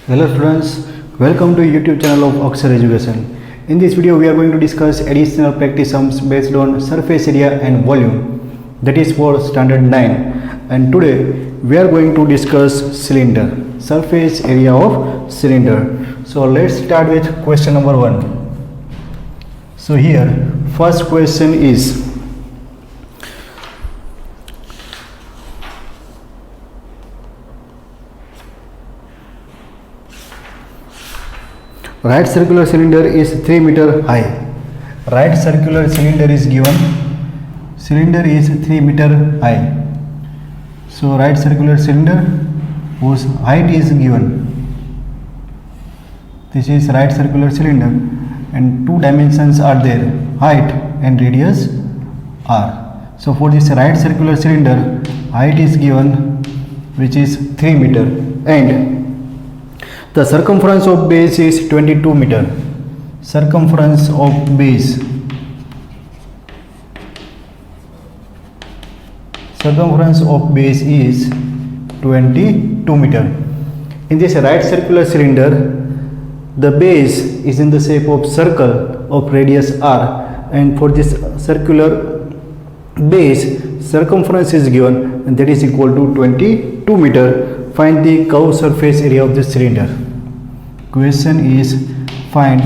Hello students, welcome to YouTube channel of Akshar Education. In this video we are going to discuss additional practice sums based on surface area and volume, that is for standard 9, and today we are going to discuss cylinder, surface area of cylinder. So let's start with question number 1. So here first question is, right circular cylinder is 3 meter high. Right circular cylinder is given. Cylinder is 3 meter high. So right circular cylinder whose height is given. This is right circular cylinder and two dimensions are there, height and radius r. So for this right circular cylinder, height is given which is 3 meter and the circumference of base is 22 meter. Circumference of base. Circumference of base is 22 meter. In this right circular cylinder, the base is in the shape of circle of radius r, and for this circular base, circumference is given and that is equal to 22 meter. Find the curved surface area of this cylinder. Question is find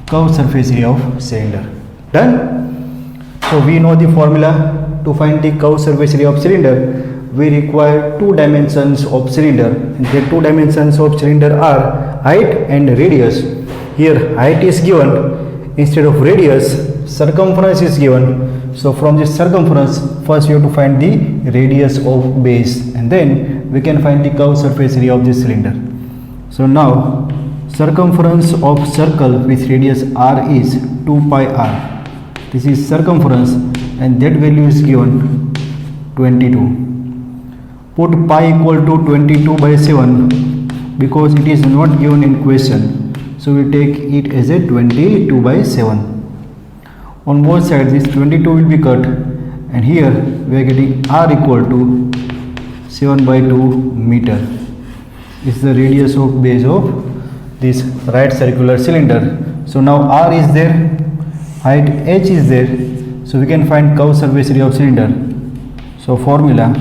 curved surface area of cylinder. Done? So we know the formula to find the curved surface area of cylinder. We require two dimensions of cylinder, and the two dimensions of cylinder are height and radius. Here height is given instead of radius, circumference is given. So from this circumference, first you have to find the radius of base and then we can find the curved surface area of this cylinder. So now circumference of circle with radius r is 2 pi r. This is circumference and that value is given 22. Put pi equal to 22 by 7 because it is not given in question. So we take it as a 22 by 7. On both sides this 22 will be cut and here we are getting r equal to 7 by 2 meter. Is the radius of base of this right circular cylinder. So now r is there, height h is there, so we can find curved surface area of cylinder. So formula,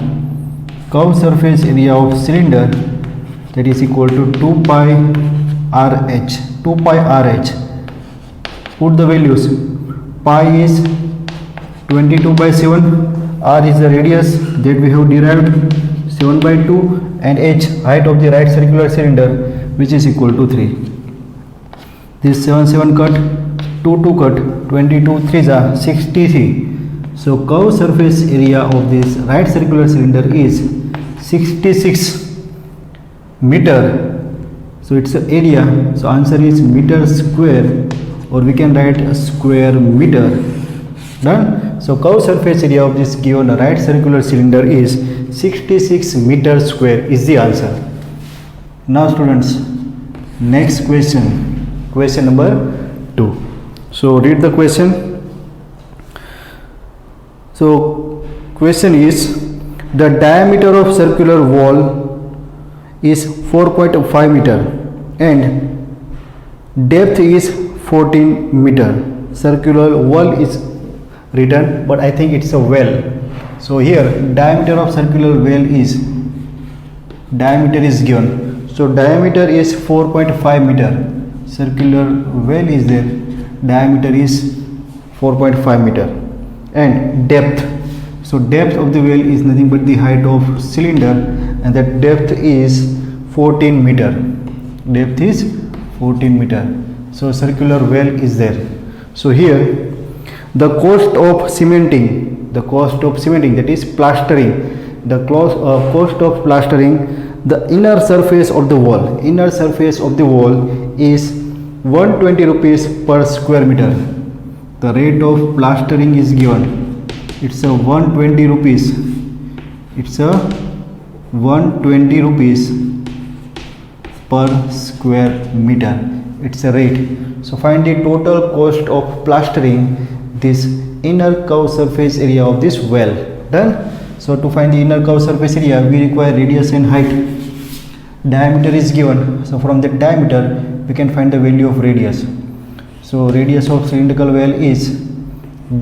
curved surface area of cylinder, that is equal to 2 pi rh. 2 pi rh. Put the values. Pi is 22 by 7, r is the radius that we have derived, 7 by 2, and h, height of the right circular cylinder, which is equal to 3. This 7 cut, 2 cut, 22 3s are 63. So curved surface area of this right circular cylinder is 66 meter. So it's an area. So answer is meter square, or we can write square meter. Done? So curved surface area of this given right circular cylinder is 66 meter square is the answer. Now students, next question, question number 2. So read the question. So question is, the diameter of circular wall is 4.5 meter and depth is 14 meter. Circular wall is written, but I think it's a well. So here diameter of circular well is, diameter is given. So diameter is 4.5 meter. Circular well is there. Diameter is 4.5 meter. And depth. So depth of the well is nothing but the height of cylinder, and that depth is 14 meter. Depth is 14 meter. So circular well is there. So here the cost of cementing, that is plastering, the cost of plastering the inner surface of the wall. Inner surface of the wall is 120 rupees per square meter. The rate of plastering is given. It's a 120 rupees. It's a 120 rupees per square meter. It's a rate. So find the total cost of plastering this inner curved surface area of this well. Done? So to find the inner curved surface area, we require radius and height. diameter is given. So from the diameter we can find the value of radius. So radius of cylindrical well is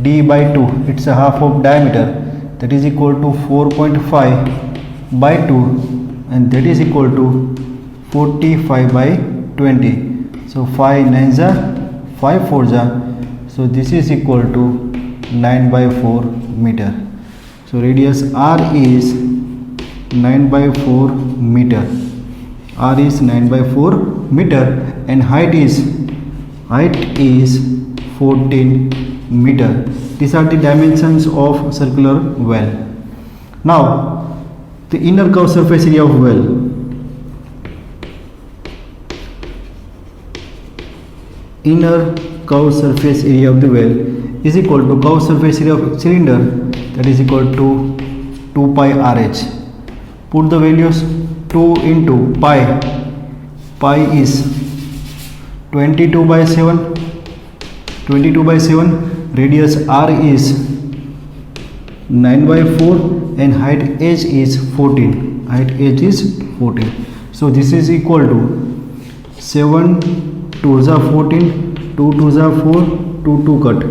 d by 2. It's a half of diameter, that is equal to 4.5 by 2, and that is equal to 45 by 20. So 5 9s are 5 4s are. So this is equal to 9 by 4 meter. So radius r is 9 by 4 meter. R is 9 by 4 meter, and height is 14 meter. These are the dimensions of circular well. Now the inner curved surface area of well. Inner curved surface area of the well is equal to curved surface area of cylinder, that is equal to 2 pi RH. Put the values. 2 into pi. Pi is 22 by 7. 22 by 7. Radius r is 9 by 4, and height h is 14. Height h is 14. So this is equal to 7 2s are 14, 2 2s are 4, 2 2 cut,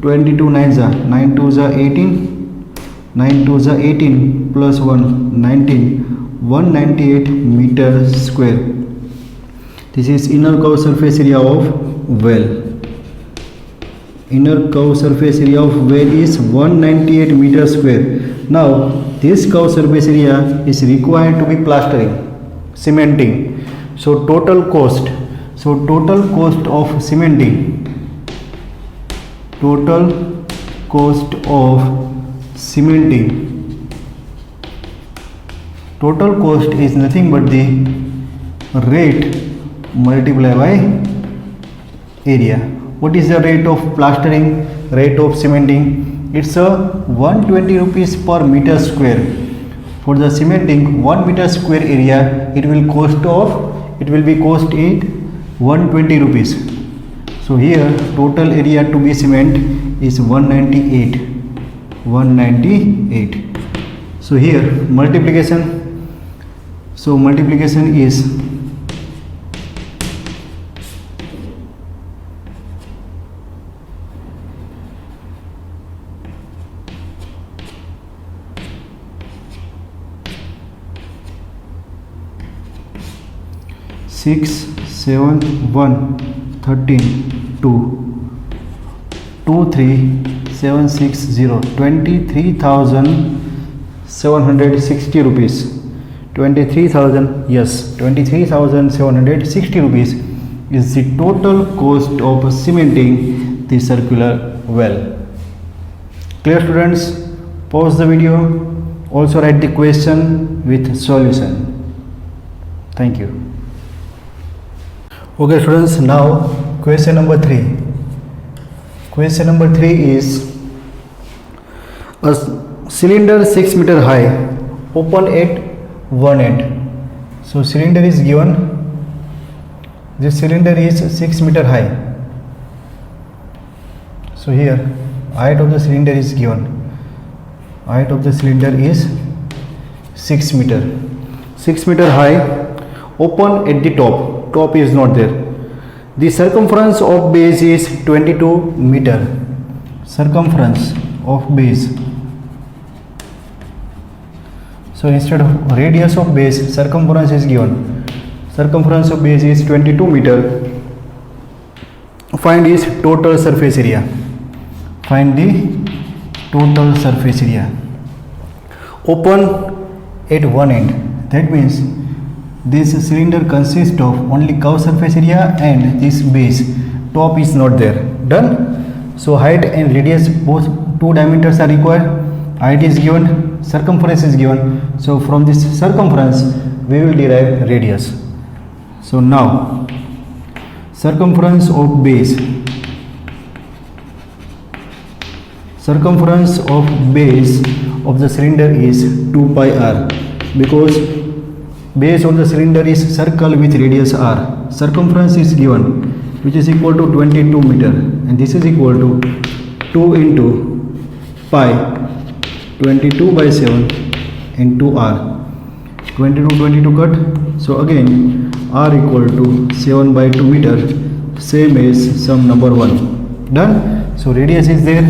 22 9s are 9 2s are 18, 9 2s are 18 plus 1 19, 198 meter square. This is inner curved surface area of well. Inner curved surface area of well is 198 meter square. Now this curved surface area is required to be plastering, cementing. So total cost of cementing, total cost is nothing but the rate multiplied by area. What is the rate of plastering, rate of cementing? It's a 120 rupees per meter square. For the cementing 1 meter square area, it will be cost 120 rupees. So here total area to be cement is 198. So here multiplication. So multiplication is 6 7 1 13 2 2 3 7 6 0 23,760 rupees. 23,760 rupees is the total cost of cementing the circular well. Clear, students? Pause the video. Also write the question with solution. Thank you. Okay, students, now question number 3. Question number 3 is a cylinder 6 meter high, open at one end. So cylinder is given. This cylinder is 6 meter high. So here height of the cylinder is given. Height of the cylinder is 6 meter. 6 meter high, open at the top. Top is not there. The circumference of base is 22 meter. Circumference of base. So instead of radius of base, circumference is given. Circumference of base is 22 meter. Find its total surface area. Find the total surface area. Open at one end. That means this cylinder consists of only curved surface area and this base. Top is not there. Done. So height and radius, both two diameters are required. Height is given, circumference is given. So from this circumference we will derive radius. So now circumference of base. Circumference of base of the cylinder is 2 pi r, because base of the cylinder is circle with radius r. Circumference is given, which is equal to 22 meter, and this is equal to 2 into pi, 22 by 7 into r. 22 cut. So again r equal to 7 by 2 meter, same as sum number 1. Done. So radius is there,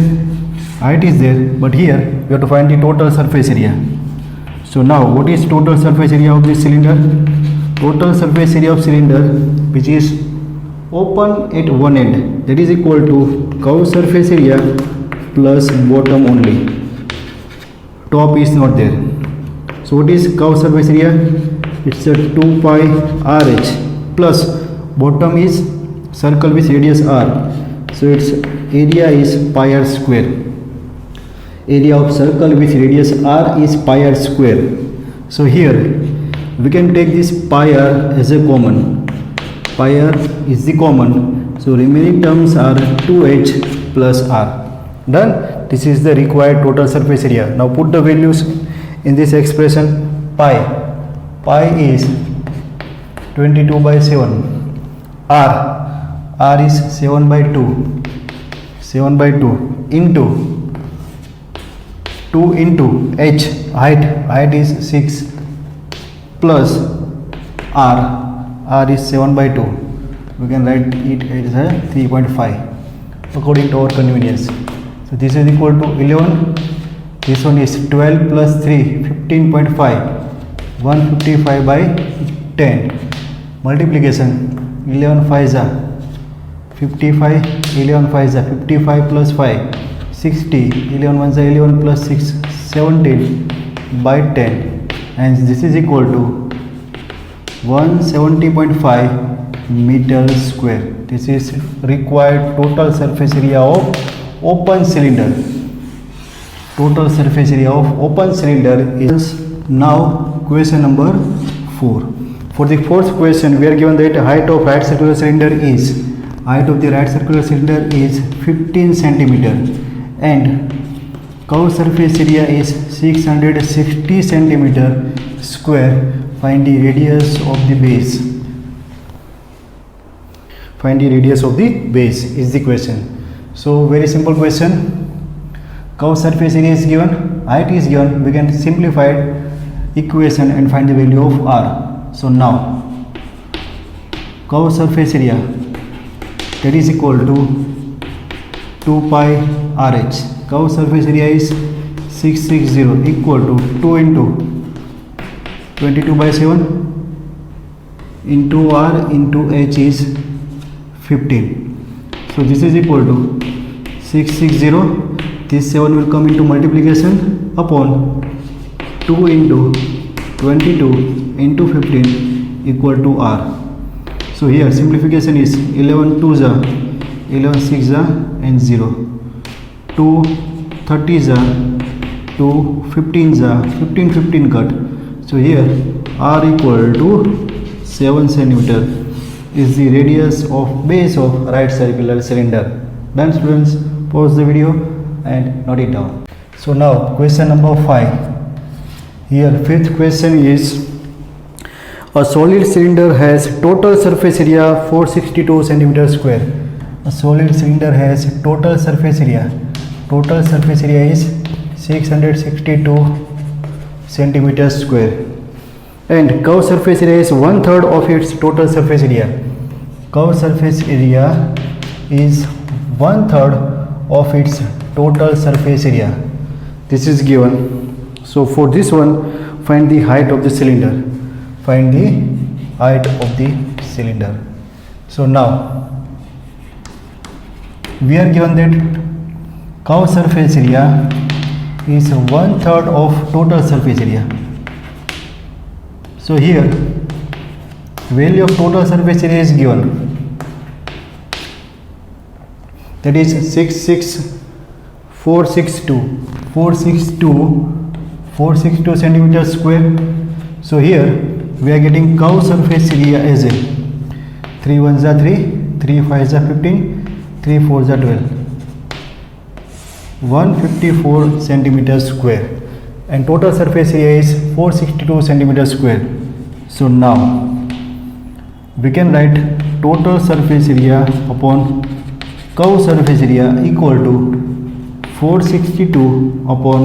height is there, but here we have to find the total surface area. So now what is total surface area of this cylinder? Total surface area of cylinder which is open at one end, that is equal to curved surface area plus bottom only, top is not there. So what is curved surface area? It's a 2 pi RH plus bottom is circle with radius r, so its area is pi r square. Area of circle with radius r is pi r square. So here we can take this pi r as a common. Pi r is the common, so remaining terms are 2h plus r. Done. This is the required total surface area. Now put the values in this expression. Pi is 22 by 7, r is 7 by 2 into 2 into h, height is 6 plus r is 7 by 2. We can write it as a 3.5 according to our convenience. So this is equal to 11, this one is 12 plus 3, 15.5, 155 by 10. Multiplication, 11 5 za 55, 11 5 za 55 plus 5, 60, 11 1 za 11 plus 6, 17 by 10, and this is equal to 170.5 meter square. This is required total surface area of open cylinder. Total surface area of open cylinder is. Now question number 4. For the fourth question we are given that height of right circular cylinder is 15 centimeter and curved surface area is 660 centimeter square. Find the radius of the base. Find the radius of the base is the question. So very simple question. Curved surface area is given, height is given. We can simplify equation and find the value of r. So now curved surface area, that is equal to 2 pi RH. Curved surface area is 660 equal to 2 into 22 by 7 into r into h is 15. So this is equal to 660. This 7 will come into multiplication upon 2 into 22 into 15 equal to r. So here simplification is 11 2 za 11 6 za and 0, 2 30 za 2 15 za 15 cut. So here r equal to 7 centimeter is the radius of base of right circular cylinder. Done students, pause the video and note it down. So now question number 5. Here fifth question is a solid cylinder has total surface area 462 centimeter square. A solid cylinder has total surface area. Total surface area is 662 centimeter square and curved surface area is 1/3 of its total surface area. Curved surface area is 1/3 of its total surface area. This is given. So for this one find the height of the cylinder. Find the height of the cylinder. So now we are given that curved surface area is 1/3 of total surface area. So here value of total surface area is given, that is 462 centimeter square. So here we are getting curved surface area as a 3 1 za 3, 3 5 za 15, 3 4 za 12, 154 centimeter square, and total surface area is 462 centimeter square. So now we can write total surface area upon curved surface area equal to 462 upon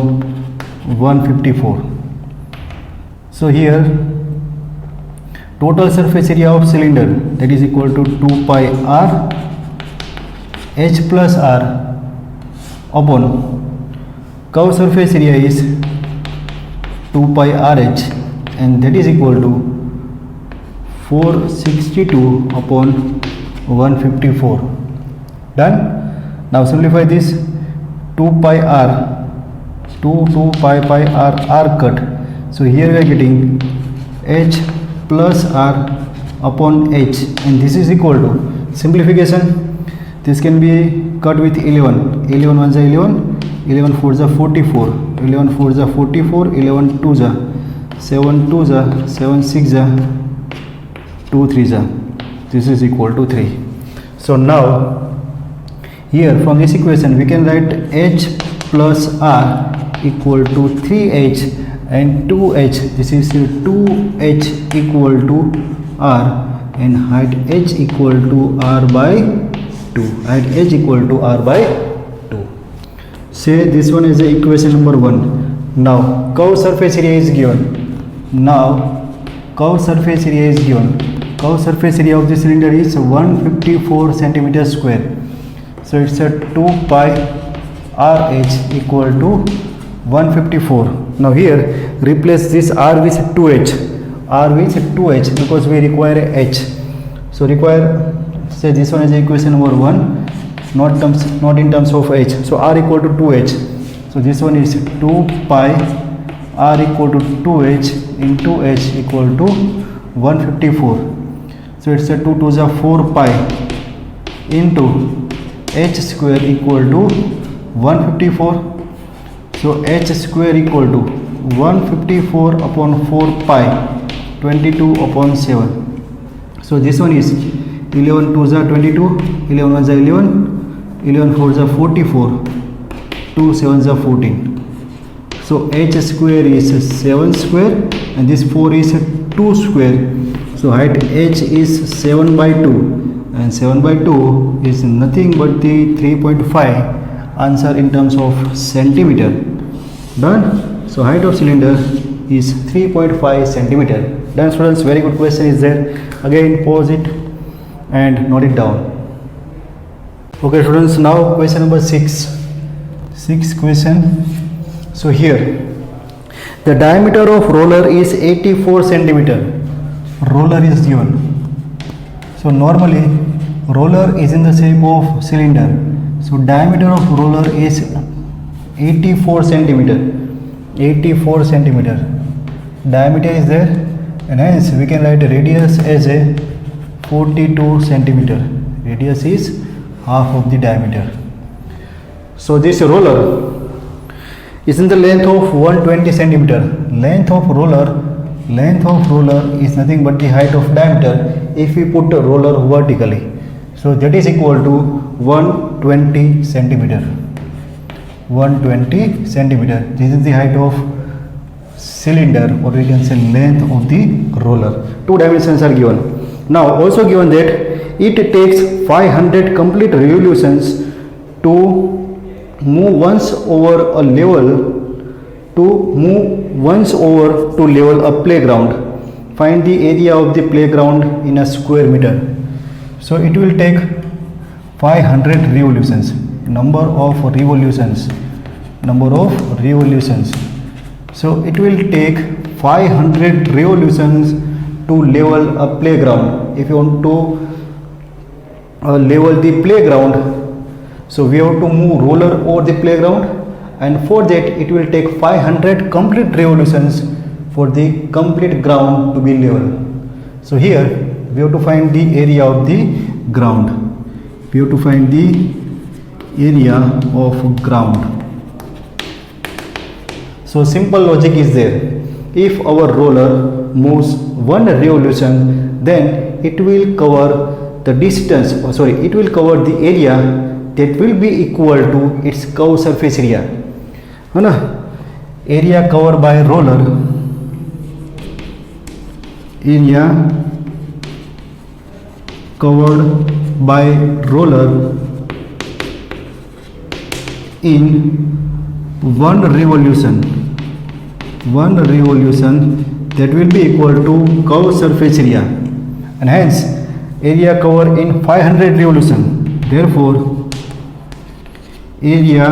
154. So here total surface area of cylinder, that is equal to 2 pi r h plus r upon curve surface area is 2 pi rh, and that is equal to 462 upon 154. Done. Now simplify this. 2 pi r, 2 pi r cut. So here we are getting h plus r upon h, and this is equal to, simplification, this can be cut with 11. 11 1 is 11, 11 4 is 44, 11 4 is 44, 11 2 is 7 2 is 7 6 is 2 3 is, this is equal to 3. So now here from this equation we can write h plus r equal to 3h and 2h. This is 2h equal to r, and height h equal to r by 2. Height h equal to r by 2. Say this one is the equation number 1. Now curve surface area is given. Curve surface area of the cylinder is 154 centimeter square. So it's a 2 pi rh equal to 154. Now here replace this r with 2h, because we require h. So require, say this one is equation number 1, not in terms of h. So r equal to 2h. So this one is 2 pi r equal to 2h into h equal to 154. So it's a 2 2 is 4 pi into h square equal to 154. So h square equal to 154 upon 4 pi, 22 upon 7. So this one is 11 2 is 22, 11 1 is 11, 11 4 is 44, 2 7 is 14. So h square is 7 square, and this 4 is 2 square. So height h is 7 by 2, and 7 by 2 is nothing but the 3.5 answer in terms of centimeter. Done. So height of cylinder is 3.5 centimeter. Done students, very good question is there. Again pause it and note it down. Okay students, now question number 6. Sixth question. So here the diameter of roller is 84 centimeter. Roller is given. So normally roller is in the shape of cylinder. So diameter of roller is 84 centimeter. 84 centimeter diameter is there, and hence we can write radius as a 42 centimeter. Radius is half of the diameter. So this roller is in the length of 120 centimeter. Length of roller is nothing but the height of diameter if we put the roller vertically. So that is equal to 120 centimeter. 120 centimeter. This is the height of cylinder, or we can say length of the roller. Two dimensions are given. Now also given that it takes 500 complete revolutions to move once over a level a playground. Find the area of the playground in a square meter. So it will take 500 revolutions. Number of revolutions. So it will take 500 revolutions to level a playground. If you want to level the playground, so we have to move roller over the playground, and for that it will take 500 complete revolutions for the complete ground to be level. So here we have to find the area of the ground. So simple logic is there. If our roller moves one revolution, then it will cover the distance, it will cover the area that will be equal to its curved surface area. Area covered by roller, in one revolution that will be equal to curved surface area, and hence area covered in 500 revolution. Therefore area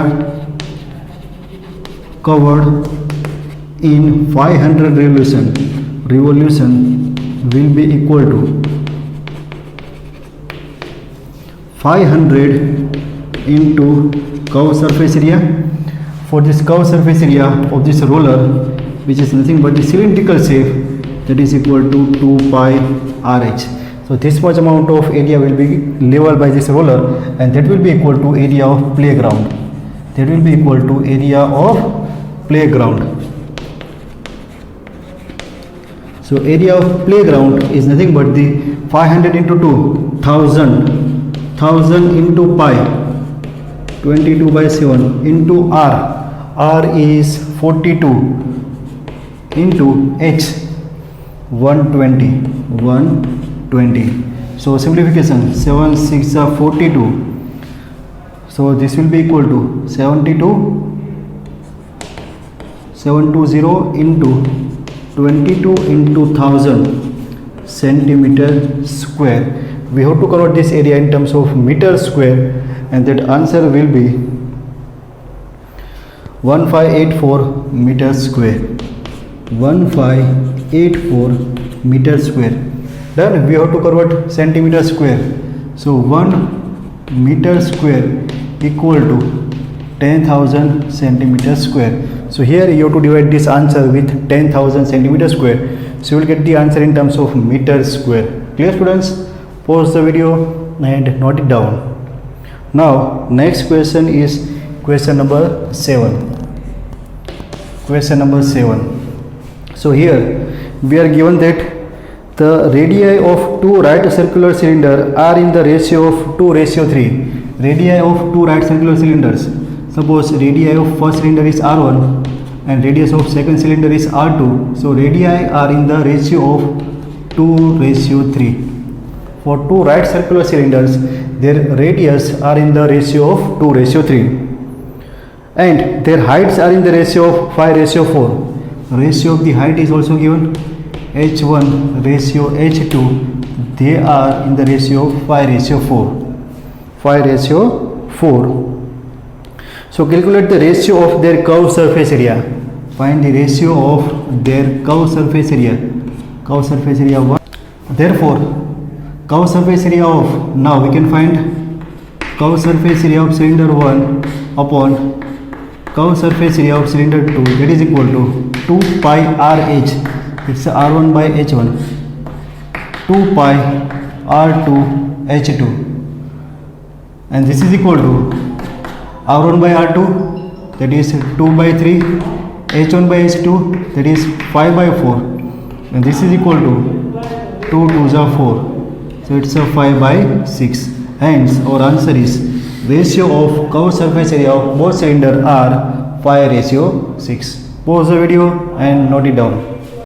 covered in 500 revolution will be equal to 500 into curved surface area. For this curved surface area of this roller, which is nothing but the cylindrical shape, that is equal to 2 pi RH. So this much amount of area will be leveled by this roller, and that will be equal to area of playground. That will be equal to area of playground. So area of playground is nothing but the 500 into 2, 1000 into pi, 22 by 7 into r is 42 into h, 120. So simplification, 7 6 are 42. So this will be equal to 720 into 22 into 1000 centimeter square. We have to convert this area in terms of meter square, and that answer will be 1584 meter square. 1584 meter square. Then we have to convert centimeter square. So 1 meter square equal to 10,000 centimeter square. So here you have to divide this answer with 10,000 centimeter square. So you will get the answer in terms of meter square. Clear, students? Pause the video and note it down. Now next question is question number 7. Question number 7. So here we are given that the radii of two right circular cylinders are in the ratio of 2:3. Radii of two right circular cylinders. Suppose radii of first cylinder is R1 and radius of second cylinder is R2. So radii are in the ratio of 2:3. For two right circular cylinders, their radius are in the ratio of 2:3, and their heights are in the ratio of 5:4. Ratio of the height is also given, h1 ratio h2. They are in the ratio of 5:4. 5:4. So calculate the ratio of their curved surface area. Find the ratio of their curved surface area. Curved surface area 1. Therefore curved surface area of, now we can find curved surface area of cylinder 1 upon curved surface area of cylinder 2, that is equal to 2 pi RH. It's R1 by H1, 2 pi R2 H2, and this is equal to R1 by R2, that is 2 by 3, H1 by H2, that is 5 by 4, and this is equal to 2 2s are 4, so it's a 5 by 6. Hence our answer is ratio of curved surface area of both cylinders are 5:6. Pause the video and note it down.